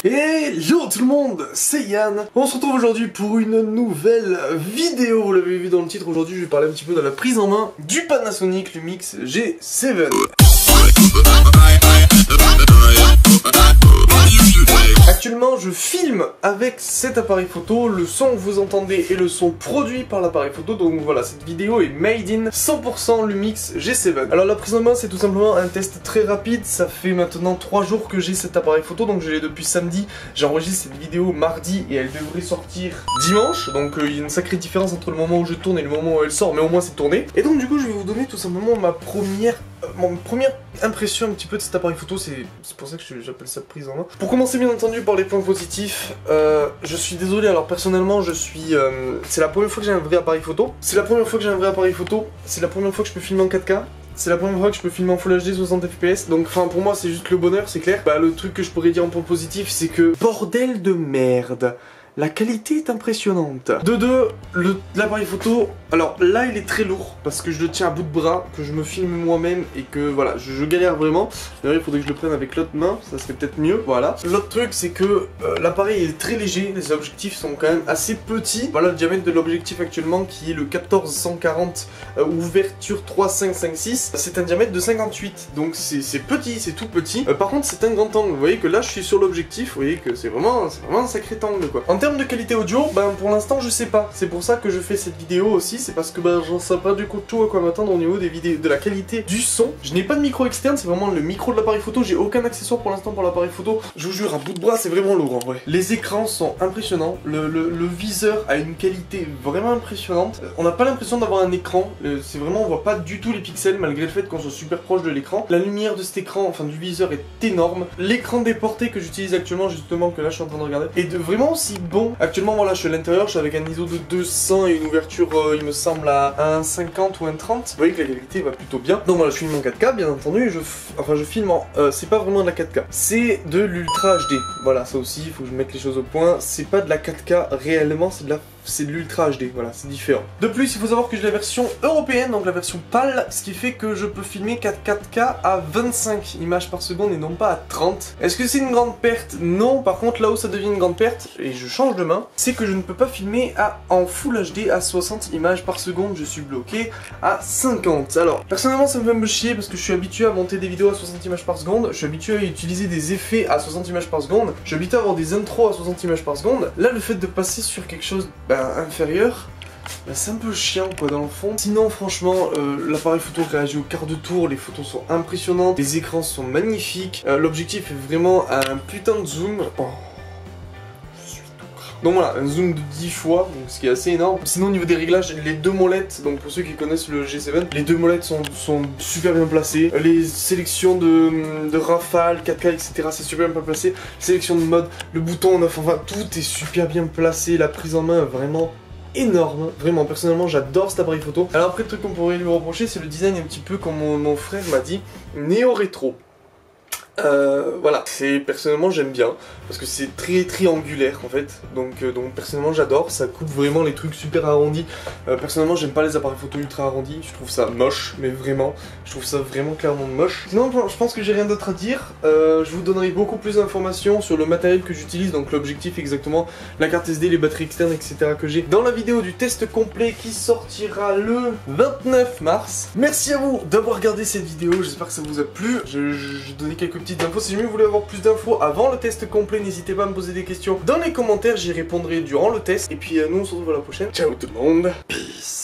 Hello tout le monde, c'est Yann. On se retrouve aujourd'hui pour une nouvelle vidéo. Vous l'avez vu dans le titre, aujourd'hui je vais parler un petit peu de la prise en main du Panasonic Lumix G7. Actuellement je filme avec cet appareil photo, le son que vous entendez est le son produit par l'appareil photo, donc voilà, cette vidéo est made in 100% Lumix G7. Alors la prise en main c'est tout simplement un test très rapide, ça fait maintenant 3 jours que j'ai cet appareil photo, donc je l'ai depuis samedi, j'enregistre cette vidéo mardi et elle devrait sortir dimanche, donc il y a une sacrée différence entre le moment où je tourne et le moment où elle sort, mais au moins c'est tourné. Et donc du coup je vais vous donner tout simplement ma première impression un petit peu de cet appareil photo, c'est pour ça que j'appelle ça prise en main. Pour commencer bien entendu par les points positifs, je suis désolé, alors personnellement je suis... c'est la première fois que j'ai un vrai appareil photo, c'est la première fois que je peux filmer en 4K. C'est la première fois que je peux filmer en Full HD 60 fps, donc enfin pour moi c'est juste le bonheur, c'est clair. Bah le truc que je pourrais dire en point positif c'est que, bordel de merde, la qualité est impressionnante. De deux, l'appareil photo, alors là il est très lourd parce que je le tiens à bout de bras, que je me filme moi-même et que voilà, je galère vraiment. D'ailleurs il faudrait que je le prenne avec l'autre main, ça serait peut-être mieux, voilà. L'autre truc c'est que l'appareil est très léger, les objectifs sont quand même assez petits. Voilà le diamètre de l'objectif actuellement qui est le 14-140 ouverture 3.5.5.6. C'est un diamètre de 58, donc c'est petit, c'est tout petit. Par contre c'est un grand angle, vous voyez que là je suis sur l'objectif, vous voyez que c'est vraiment un sacré angle quoi. En termes de qualité audio, ben pour l'instant je sais pas, c'est pour ça que je fais cette vidéo aussi, c'est parce que ben j'en sais pas du coup tout à quoi m'attendre au niveau des vidéos, de la qualité du son. Je n'ai pas de micro externe, c'est vraiment le micro de l'appareil photo, j'ai aucun accessoire pour l'instant pour l'appareil photo, je vous jure à bout de bras c'est vraiment lourd en vrai. Les écrans sont impressionnants, le viseur a une qualité vraiment impressionnante, on n'a pas l'impression d'avoir un écran, c'est vraiment, on voit pas du tout les pixels malgré le fait qu'on soit super proche de l'écran. La lumière de cet écran, enfin du viseur est énorme, l'écran déporté que j'utilise actuellement justement, que là je suis en train de regarder, est vraiment aussi bon. Actuellement voilà, je suis à l'intérieur, je suis avec un ISO de 200 et une ouverture il me semble à 1,50 ou 1,30. Vous voyez que la qualité va plutôt bien. Donc voilà, je filme en 4K bien entendu, et je filme en... c'est pas vraiment de la 4K, c'est de l'Ultra HD. Voilà, ça aussi, il faut que je mette les choses au point. C'est pas de la 4K réellement, c'est de l'Ultra HD, voilà, c'est différent. De plus, il faut savoir que j'ai la version européenne, donc la version PAL, ce qui fait que je peux filmer 4K à 25 images par seconde et non pas à 30. Est-ce que c'est une grande perte? Non, par contre, là où ça devient une grande perte, et je change de main, c'est que je ne peux pas filmer en Full HD à 60 images par seconde, je suis bloqué à 50. Alors, personnellement, ça me fait me chier parce que je suis habitué à monter des vidéos à 60 images par seconde, je suis habitué à utiliser des effets à 60 images par seconde, je suis habitué à avoir des intros à 60 images par seconde. Là, le fait de passer sur quelque chose inférieur, c'est un peu chiant quoi dans le fond. Sinon franchement l'appareil photo réagit au quart de tour, les photos sont impressionnantes, les écrans sont magnifiques, l'objectif est vraiment un putain de zoom. Oh. Donc voilà, un zoom de 10 fois, donc ce qui est assez énorme. Sinon au niveau des réglages, les deux molettes, donc pour ceux qui connaissent le G7, les deux molettes sont super bien placées. Les sélections de rafale, 4K, etc. c'est super bien placé. Sélection de mode, le bouton 9, enfin tout est super bien placé. La prise en main est vraiment énorme, vraiment personnellement j'adore cet appareil photo. Alors après le truc qu'on pourrait lui reprocher c'est le design un petit peu comme mon frère m'a dit, néo-rétro. Voilà, personnellement j'aime bien parce que c'est très triangulaire en fait, donc personnellement j'adore, ça coupe vraiment les trucs super arrondis. Personnellement j'aime pas les appareils photo ultra arrondis, je trouve ça moche, mais vraiment, je trouve ça vraiment clairement moche. Sinon je pense que j'ai rien d'autre à dire, je vous donnerai beaucoup plus d'informations sur le matériel que j'utilise, donc l'objectif exactement, la carte SD, les batteries externes, etc. que j'ai dans la vidéo du test complet qui sortira le 29 mars. Merci à vous d'avoir regardé cette vidéo, j'espère que ça vous a plu, j'ai donné quelques petites infos. Si jamais vous voulez avoir plus d'infos avant le test complet, n'hésitez pas à me poser des questions dans les commentaires, j'y répondrai durant le test. Et puis nous on se retrouve à la prochaine. Ciao tout le monde, peace.